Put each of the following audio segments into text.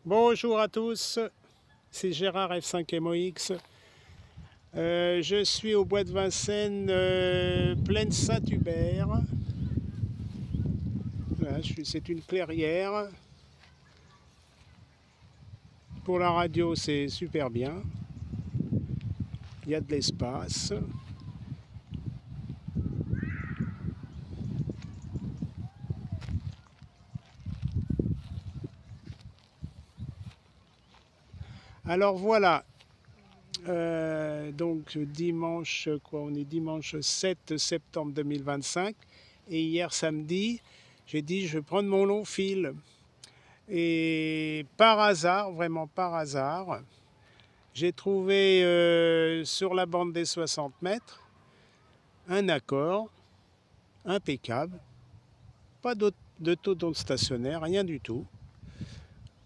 Bonjour à tous, c'est Gérard F5MOX. Je suis au bois de Vincennes, plaine Saint-Hubert. Voilà, c'est une clairière. Pour la radio, c'est super bien. Il y a de l'espace. Alors voilà, donc dimanche, on est dimanche 7 septembre 2025. Et hier samedi, j'ai dit je vais prendre mon long fil. Et par hasard, vraiment par hasard, j'ai trouvé sur la bande des 60 mètres un accord impeccable, pas de taux d'onde stationnaire, rien du tout.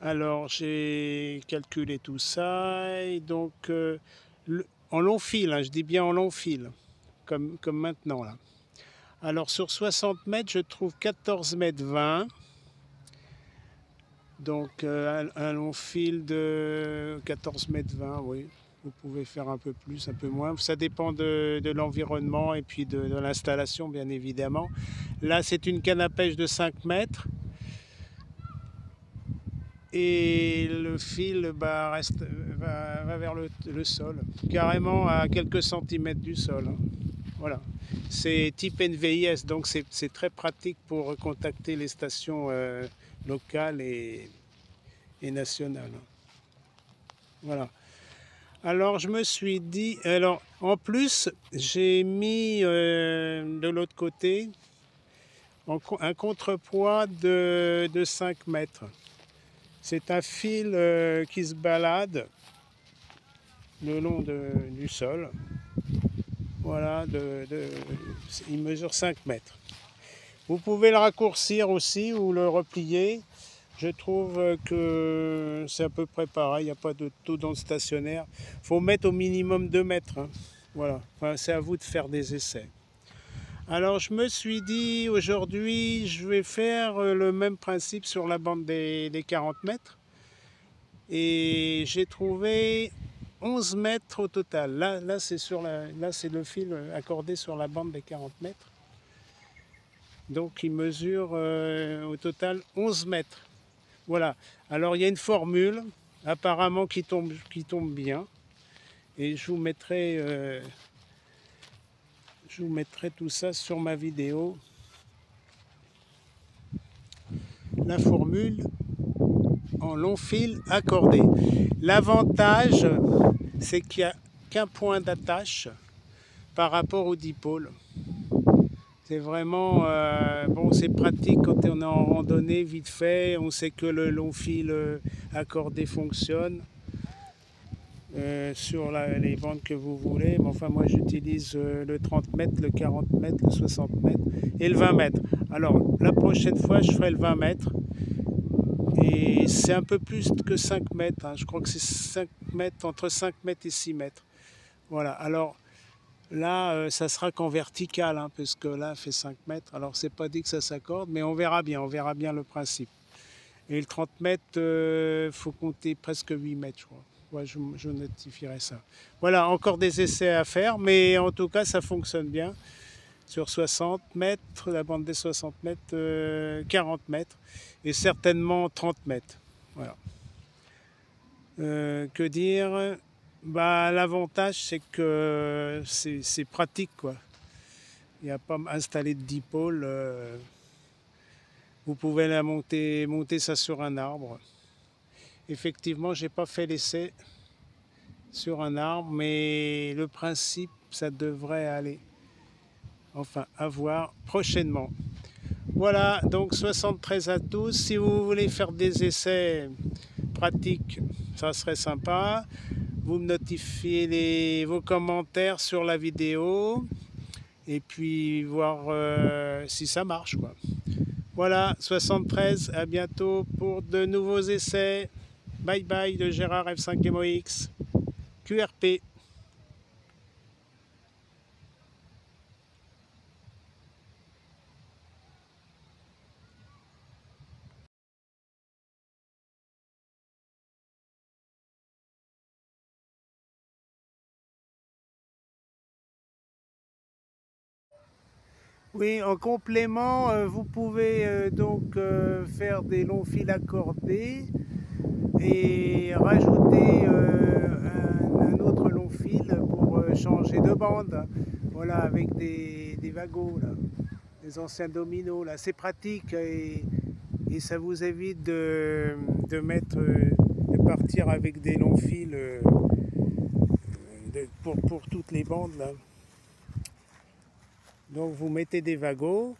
Alors j'ai calculé tout ça et donc en long fil, hein, je dis bien en long fil, comme maintenant là. Alors sur 60 mètres, je trouve 14 mètres 20. Donc un long fil de 14 mètres 20, oui. Vous pouvez faire un peu plus, un peu moins. Ça dépend de l'environnement et puis de l'installation, bien évidemment. Là, c'est une canne à pêche de 5 mètres. Et le fil va vers le sol, carrément à quelques centimètres du sol. Hein. Voilà. C'est type NVIS, donc c'est très pratique pour contacter les stations locales et nationales. Voilà. Alors je me suis dit, alors en plus j'ai mis de l'autre côté un contrepoids de 5 mètres. C'est un fil qui se balade le long du sol. Voilà, il mesure 5 mètres. Vous pouvez le raccourcir aussi ou le replier. Je trouve que c'est à peu près pareil, il n'y a pas de taux d'onde stationnaire. Il faut mettre au minimum 2 mètres. Hein. Voilà, enfin, c'est à vous de faire des essais. Alors je me suis dit aujourd'hui je vais faire le même principe sur la bande des 40 mètres. Et j'ai trouvé 11 mètres au total. Là c'est le fil accordé sur la bande des 40 mètres. Donc il mesure au total 11 mètres. Voilà. Alors il y a une formule apparemment qui tombe bien. Et je vous mettrai tout ça sur ma vidéo. La formule en long fil accordé. L'avantage, c'est qu'il n'y a qu'un point d'attache par rapport au dipôle. C'est vraiment, bon, c'est pratique quand on est en randonnée, vite fait, on sait que le long fil accordé fonctionne sur les bandes que vous voulez. Mais enfin, moi j'utilise le 30 mètres, le 40 mètres, le 60 mètres et le 20 mètres. Alors, la prochaine fois, je ferai le 20 mètres. Et c'est un peu plus que 5 mètres, hein. Je crois que c'est 5 mètres, entre 5 mètres et 6 mètres. Voilà, alors là, ça sera qu'en vertical, hein, parce que là, fait 5 mètres. Alors, c'est pas dit que ça s'accorde, mais on verra bien le principe. Et le 30 mètres, faut compter presque 8 mètres, je crois. Ouais, je notifierai ça. Voilà, encore des essais à faire, mais en tout cas, ça fonctionne bien. Sur 60 mètres, la bande des 60 mètres, 40 mètres et certainement 30 mètres. Voilà. Que dire? Bah, l'avantage, c'est que c'est pratique, quoi. Il n'y a pas installé de dipôle. Vous pouvez monter ça sur un arbre. Effectivement, j'ai pas fait l'essai sur un arbre, mais le principe, ça devrait aller. Enfin, à voir prochainement. Voilà, donc 73 à tous. Si vous voulez faire des essais pratiques, ça serait sympa. Vous me notifiez vos commentaires sur la vidéo et puis voir si ça marche, quoi. Voilà, 73, à bientôt pour de nouveaux essais. Bye bye de Gérard F5MOX, QRP. Oui, en complément, vous pouvez donc faire des longs fils accordés et rajouter un autre long fil pour changer de bande. Voilà, avec des wagons, là, des anciens dominos. Là, c'est pratique et ça vous évite de mettre, de partir avec des longs fils pour toutes les bandes. Là. Donc vous mettez des wagons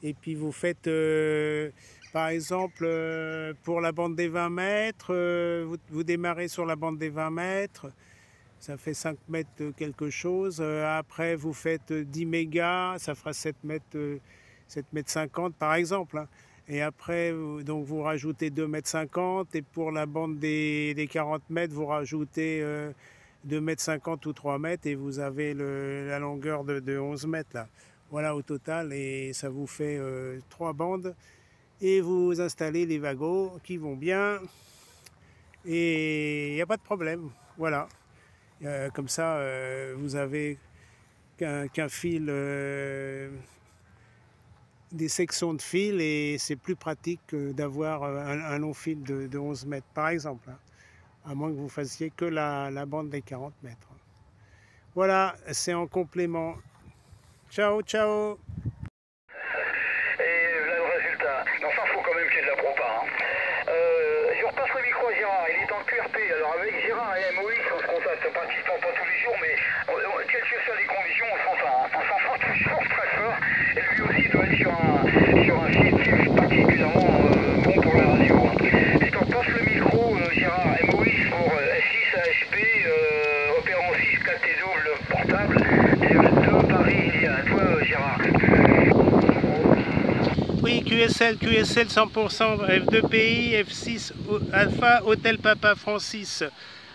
et puis vous faites, par exemple, pour la bande des 20 mètres, vous démarrez sur la bande des 20 mètres, ça fait 5 mètres quelque chose. Après, vous faites 10 mégas, ça fera 7 mètres, 7 mètres 50 par exemple. Hein. Et après, donc vous rajoutez 2 mètres 50 et pour la bande des 40 mètres, vous rajoutez 2 mètres 50 ou 3 mètres et vous avez la longueur de 11 mètres là. Voilà au total et ça vous fait 3 bandes et vous installez les wagons qui vont bien et il n'y a pas de problème. Voilà. Comme ça, vous avez qu'un fil, des sections de fil et c'est plus pratique que d'avoir un long fil de 11 mètres par exemple. Hein, à moins que vous fassiez que la bande des 40 mètres. Voilà, c'est en complément. Ciao, ciao. Et là, le résultat. Mais enfin, il faut quand même qu'il y ait de la propa. Hein. Je repasse le micro à Gérard. Il est en QRP. Alors, avec Gérard et MOX, on se contacte pratiquement pas tous les jours, mais quelles que soient les conditions, on s'entend. Hein. On s'entend toujours très fort. Et lui aussi doit être sur un site qui est particulièrement bon pour la radio. Hein. Et t'en passe le micro, Gérard, MOX pour F6 ASP, opérant 6 4 double portable, et F2 Paris India. Toi, Gérard. Oui, QSL 100%, F2PI, F6 Alpha, Hôtel Papa Francis.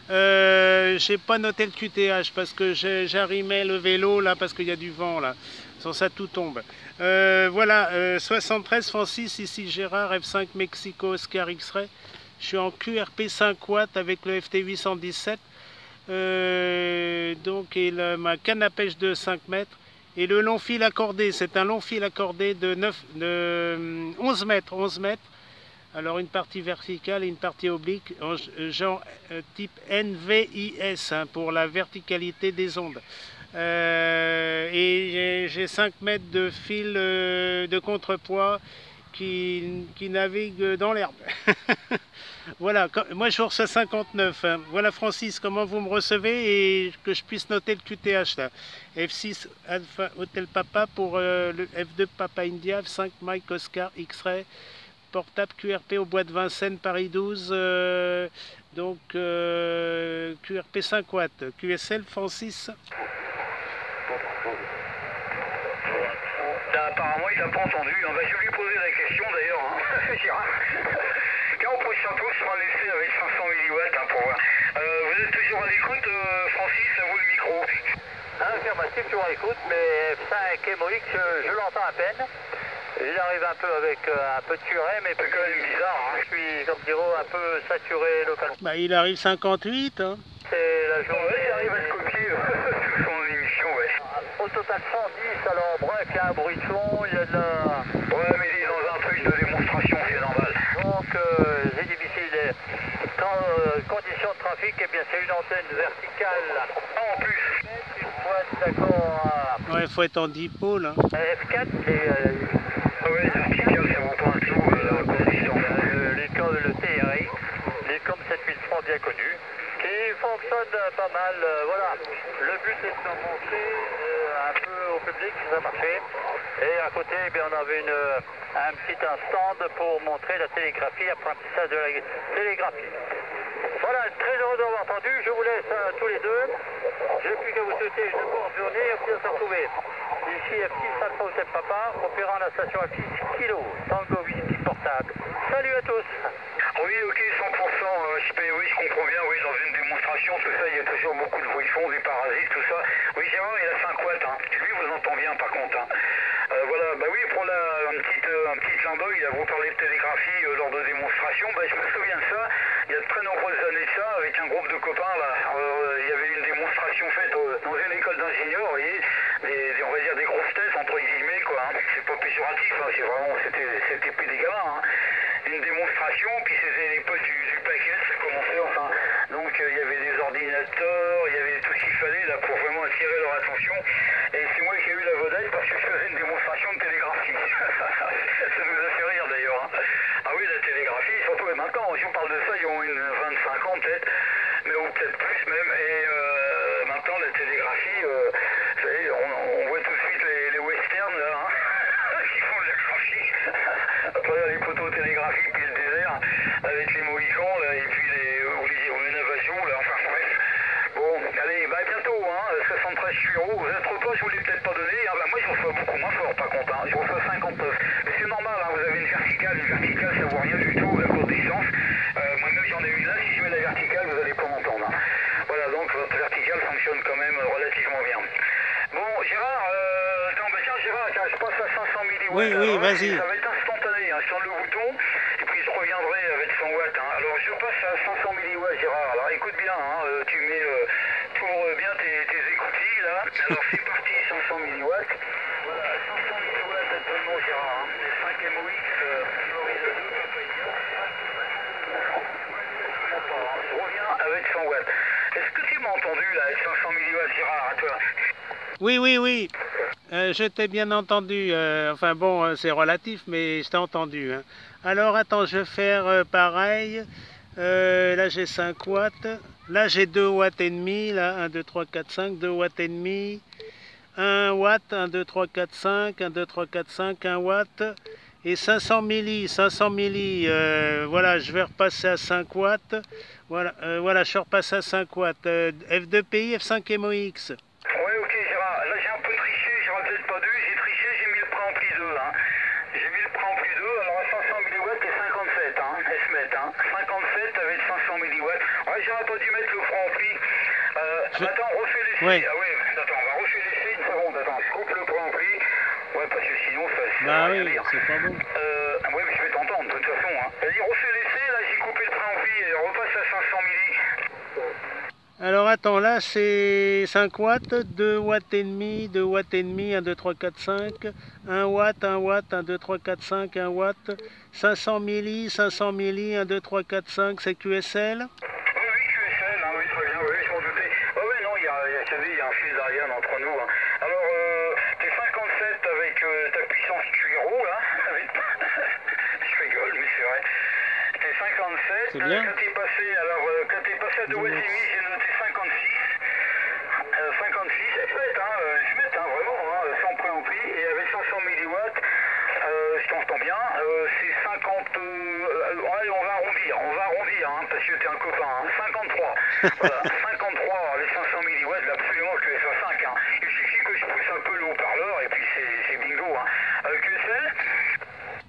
J'ai pas noté le QTH parce que j'arrimais le vélo là parce qu'il y a du vent là. Sans ça tout tombe. Voilà, 73 Francis, ici Gérard, F5 Mexico Oscar X-Ray. Je suis en QRP 5 watts avec le FT 817. Donc ma canne à pêche de 5 mètres. Et le long fil accordé, c'est un long fil accordé de 11 mètres. 11 mètres. Alors une partie verticale et une partie oblique, genre type NVIS hein, pour la verticalité des ondes. Et j'ai 5 mètres de fil de contrepoids qui navigue dans l'herbe. Voilà, moi je vous reçois 59. Hein. Voilà Francis, comment vous me recevez et que je puisse noter le QTH là. F6 Alpha Hotel Papa pour le F2 Papa India, F5 Mike Oscar X-Ray, portable QRP au bois de Vincennes, Paris 12, donc QRP 5 watts, QSL Francis. Là, apparemment, il n'a pas entendu. On va lui poser la question d'ailleurs. Hein. Gérard. Quand on pose Santos sera laissé avec 500 milliwatts hein, pour voir. Vous êtes toujours à l'écoute, Francis, à vous le micro. Affirmatif, toujours à l'écoute, mais F5 MOX, je l'entends à peine. Il arrive un peu avec un peu de curé, mais c'est quand même bizarre. Hein. Je suis, comme dire, un peu saturé localement. Bah, il arrive 58. Hein. C'est la journée. Ouais, j'arrive à se copier sous son émission, ouais. Au total 110, alors bref, il y a un bruit de fond, il y a de la... Ouais, mais il est dans un truc de démonstration, c'est normal. Donc, c'est difficile. Conditions de trafic, eh bien, c'est une antenne verticale. Ah, en plus. Une boîte d'accord à... Ouais, il faut être en dipôle. Hein. F4, ah ouais, verticale, ça vaut pas un clou, la condition. Le TRX, l'ECOM 7003 bien connu, qui fonctionne pas mal. Voilà, le but est de montrer un peu au public que ça marchait. Et à côté, eh bien, on avait un petit stand pour montrer la télégraphie, apprentissage de la télégraphie. Voilà, très heureux d'avoir entendu. Je vous laisse tous les deux. Je n'ai plus qu'à vous souhaiter une bonne journée et puis à se retrouver. Ici F6 Alpha Hotel Papa, opérant la station F6 Kilo, Tango Whisky portable. Salut à tous. Oui, ok, 100%, oui, je comprends bien, oui, dans une démonstration, tout ça, il y a toujours beaucoup de bruit de fond, des parasites, tout ça. Oui, Gérard, il a 5 watts, hein. Lui, vous entend bien, par contre. Hein. Voilà, bah oui, pour un petit clin d'œil, vous parlez de télégraphie lors de démonstrations, bah, je me souviens de ça, il y a de très nombreuses années de ça, avec un groupe de copains, là, il y avait une démonstration faite dans une école d'ingénieurs, vous voyez, on va dire des grosses tests, entre guillemets, démonstratif, hein, c'était plus des gamins. Hein. Une démonstration, puis c'était l'époque du paquet, ça commençait enfin. Donc il y avait des ordinateurs, il y avait tout ce qu'il fallait là pour vraiment attirer leur attention. Et c'est moi qui ai eu la vedette parce que je faisais une démonstration de télégraphie. Ça nous a fait rire d'ailleurs. Hein. Ah oui, la télégraphie, surtout maintenant, si on parle de ça, ils ont une 25 ans peut-être, mais ou peut-être plus même. Et maintenant la télégraphie, vous savez, on voit tout de suite les westerns là, hein, qui font de la graphie à travers les poteaux télégraphiques puis le désert avec les mohicans là, et puis les Navajos là, enfin bref. Bon, allez, bah à bientôt, hein, 73 chevaux, vous êtes repas, je vous l'ai peut-être pas donné, ah bah moi je reçois beaucoup moins fort par contre, hein, je reçois 59, mais c'est normal, hein, vous avez une verticale ça vaut rien du tout à courte distance, moi-même j'en ai une là, si je mets la verticale vous allez pas m'entendre, hein. Voilà, donc votre verticale fonctionne quand même relativement bien. Bon, Gérard, attends, bah tiens Gérard, je passe à 500 milliwatts. Oui, oui, vas-y. Ça va être instantané, hein, je tourne le bouton, et puis je reviendrai avec 100 watts. Hein. Alors je passe à 500 milliwatts, Gérard. Alors écoute bien, hein, tu mets, t'ouvres bien tes écoutilles, là. Alors c'est parti, 500 milliwatts. Voilà, 500 milliwatts actuellement, Gérard. Hein. Les 5 MOX, Floride 2, Papaya. Je reviens avec 100 watts. Est-ce que tu m'as entendu, là, avec 500 milliwatts, Gérard, à toi? Oui, oui, oui. Je t'ai bien entendu. Enfin bon, c'est relatif, mais je t'ai entendu. Hein. Alors attends, je vais faire pareil. Là j'ai 5 watts. Là j'ai 2 watts et demi. Là 1, 2, 3, 4, 5. 2 watts et demi. 1 watt. 1, 2, 3, 4, 5. 1, 2, 3, 4, 5. 1 watt. Et 500 milli. 500 milli. Voilà, je vais repasser à 5 watts. Voilà, voilà, je repasse à 5 watts. F2PI, F5 MOX. Ouais, ok, Gérard. Là, j'ai un peu triché, j'aurais peut-être pas dû. J'ai triché, j'ai mis le préampli 2. Hein. J'ai mis le préampli 2. Alors, à 500 milliwatts et 57, hein, SMET. Hein. 57 avec 500 milliwatts. Ouais, j'aurais pas dû mettre le préampli. Attends, refais l'essai. Ouais. Ah ouais, attends, on va refaire l'essai une seconde. Attends, je coupe le préampli. Ouais, parce que sinon, ça Bah va rien oui, dire. c'est pas bon. Ouais, mais je vais t'entendre, de toute façon. Hein. Vas-y, refais l'essai. Là, j'ai coupé le préampli et repasse à 500 milli. Alors attends, là c'est 5 watts, 2 watts et demi, 2 watts et demi, 1, 2, 3, 4, 5, 1 watt, 1 watt, 1, 2, 3, 4, 5, 1 watt, 500 milli, 1, 2, 3, 4, 5, c'est QSL. Oui, QSL, hein, oui, très bien, oui, je m'en doutais. Oui, non, il y a un fil d'Ariane entre nous. Hein. Alors, t'es 57 avec ta puissance cuiro, là. Avec... je rigole, mais c'est vrai. T'es 57. C'est bien. Quand t'es passé à 2 watts et demi, j'ai noté 56. 56, je mets, vraiment, hein, sans préampli. Et avec 500 milliwatts, je t'entends bien, c'est 50... allez, on va arrondir, hein, parce que t'es un copain, hein, 53. Voilà, 53 avec 500 milliwatts, absolument que ce soit 5. Hein. Il suffit que je pousse un peu le haut-parleur, et puis c'est bingo. Hein. QSL.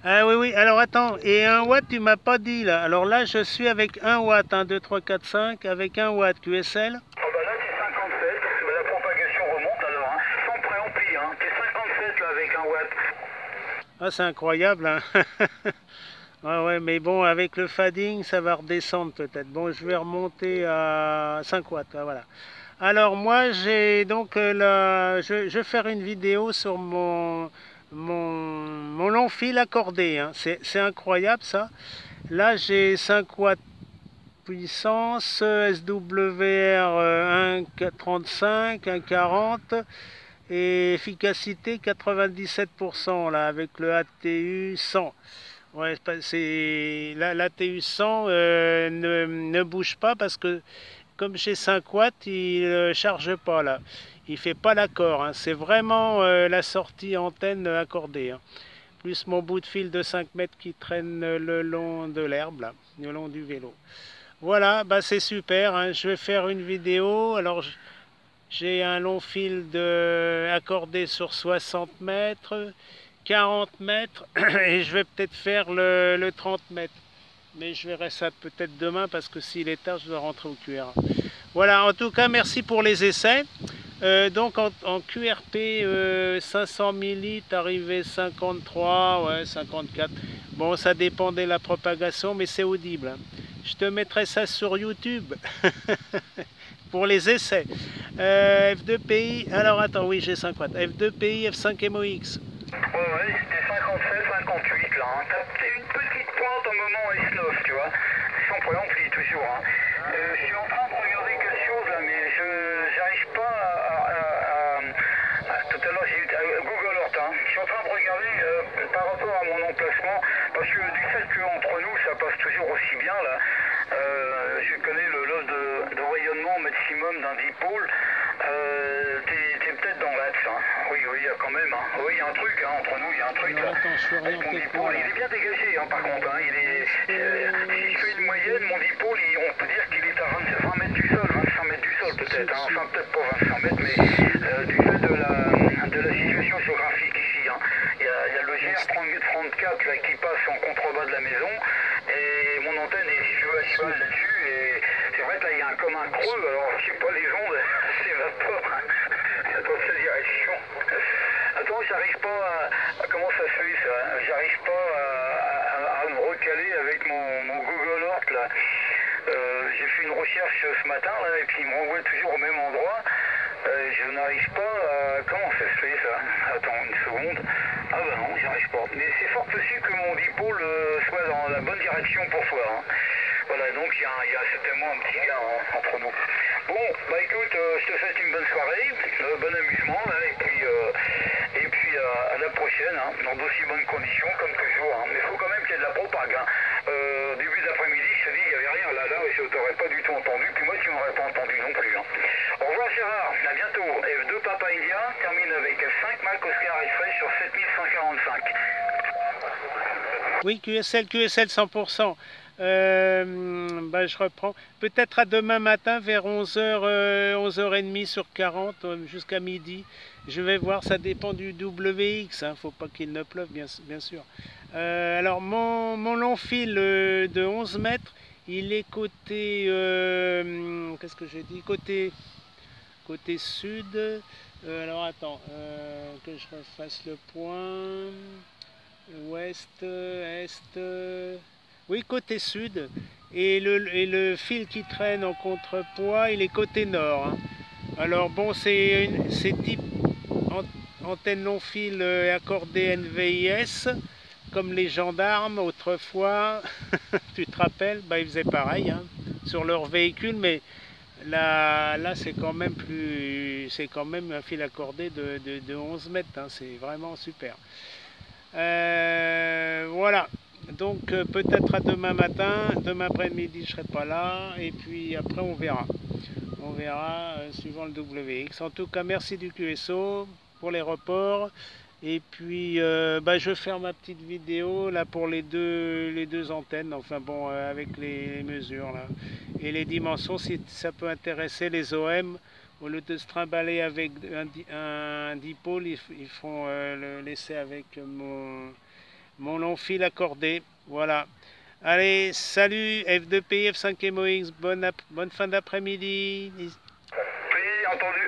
Ah oui, oui, alors attends, et 1 watt tu m'as pas dit là. Alors là je suis avec 1 watt, 1, 2, 3, 4, 5, avec 1 watt QSL. Oh bah là t'es 57, bah, la propagation remonte alors, hein. Sans préampli, hein. T'es 57 là avec 1 watt. Ah c'est incroyable, hein. Ouais, mais bon, avec le fading, ça va redescendre peut-être. Bon, je vais remonter à 5 watts, voilà. Alors moi, j'ai donc je vais faire une vidéo sur mon long fil accordé. Hein. C'est incroyable ça. Là, j'ai 5 watts puissance, SWR 1,35, 1,40 et efficacité 97% là, avec le ATU 100. Ouais, l'ATU 100 ne bouge pas parce que comme j'ai 5 watts, il ne charge pas là. Il fait pas l'accord. Hein. C'est vraiment la sortie antenne accordée. Hein. Plus mon bout de fil de 5 mètres qui traîne le long de l'herbe, là, le long du vélo. Voilà, bah c'est super. Hein. Je vais faire une vidéo. Alors, j'ai un long fil accordé sur 60 mètres, 40 mètres, et je vais peut-être faire le 30 mètres. Mais je verrai ça peut-être demain, parce que s'il est tard, je dois rentrer au QR. Voilà, en tout cas, merci pour les essais. Donc en QRP 500 milli, arrivé 53, ouais, 54. Bon, ça dépendait de la propagation, mais c'est audible. Hein. Je te mettrai ça sur YouTube pour les essais. F2PI, alors attends, oui, j'ai 5 watts. F2PI, F5 MOX. Ouais, c'était 57, 58 là. Hein. T'as une petite pointe au moment S9, tu vois. Sans problème, on plie toujours. Hein. Je suis en train de regarder quelque chose là, mais je n'arrive pas tout à l'heure, j'ai eu Google Earth. Hein. Je suis en train de regarder par rapport à mon emplacement, parce que du fait qu'entre nous, ça passe toujours aussi bien là. Je connais le lot de rayonnement maximum d'un dipôle. T'es peut-être dans l'axe. Hein. Oui, il y a quand même. Hein. Oui, il y a un truc hein, entre nous, il y a un truc. Alors, attends, je suis Avec mon dipôle, il est bien dégagé hein, par contre. Hein. Si je fais une moyenne, mon dipôle, on peut dire qu'il est à 20 mètres du sol, 25 mètres du sol peut-être. Hein. Enfin, peut-être pas 25 mètres, mais du fait de la situation géographique ici. Hein. Il y a le GR34 là, qui passe en contrebas de la maison. Et mon antenne est située à cheval là-dessus. Et c'est vrai que là, il y a comme un creux. Alors, je sais pas, les ondes s'évaporent dans cette direction. Attends, j'arrive pas à... Comment ça se fait, ça? J'arrive pas à me recaler avec mon Google Earth, là. J'ai fait une recherche ce matin, là, et puis il me renvoie toujours au même endroit. Je n'arrive pas à... Comment ça se fait, ça? Attends, une seconde. Ah bah non, j'y arrive pas. Mais c'est fort possible que mon dipôle soit dans la bonne direction pour toi. Hein. Voilà, donc il y a certainement un petit gars hein, entre nous. Bon, bah écoute, je te souhaite une bonne soirée, bon amusement, là, et puis à la prochaine, hein, dans d'aussi bonnes conditions comme toujours. Hein. Mais il faut quand même qu'il y ait de la propague. Hein. Début d'après-midi, je te dis, il n'y avait rien là, je t'aurais pas du tout entendu, puis moi tu m'aurais pas entendu non plus. Hein. Au revoir Gérard, à bientôt. F2 Papa India termine avec F5 Mac Oscar Express sur 7145. Oui, QSL 100%. Bah, je reprends. Peut-être à demain matin vers 11h, 11h30 sur 40 jusqu'à midi. Je vais voir, ça dépend du WX. Hein, faut pas qu'il ne pleuve, bien sûr. Alors, mon long fil de 11 mètres, il est côté... Qu'est-ce que j'ai dit? Côté sud. Alors, attends, que je refasse le point. Ouest, est... Oui, côté sud. Et le fil qui traîne en contrepoids, il est côté nord. Hein. Alors bon, c'est type antenne long fil accordée NVIS, comme les gendarmes autrefois. Tu te rappelles, bah, ils faisaient pareil hein, sur leur véhicule, mais là c'est quand même un fil accordé de 11 mètres. Hein, c'est vraiment super. Voilà. Donc peut-être à demain matin, demain après-midi je serai pas là et puis après on verra. On verra suivant le WX. En tout cas merci du QSO pour les reports et puis bah, je vais faire ma petite vidéo là pour les deux antennes, enfin bon avec les mesures là et les dimensions si ça peut intéresser les OM. Au lieu de se trimballer avec un dipôle, ils font l'essai avec mon long fil accordé. Voilà. Allez, salut F2P, F5MOX, bonne fin d'après-midi. Oui, entendu.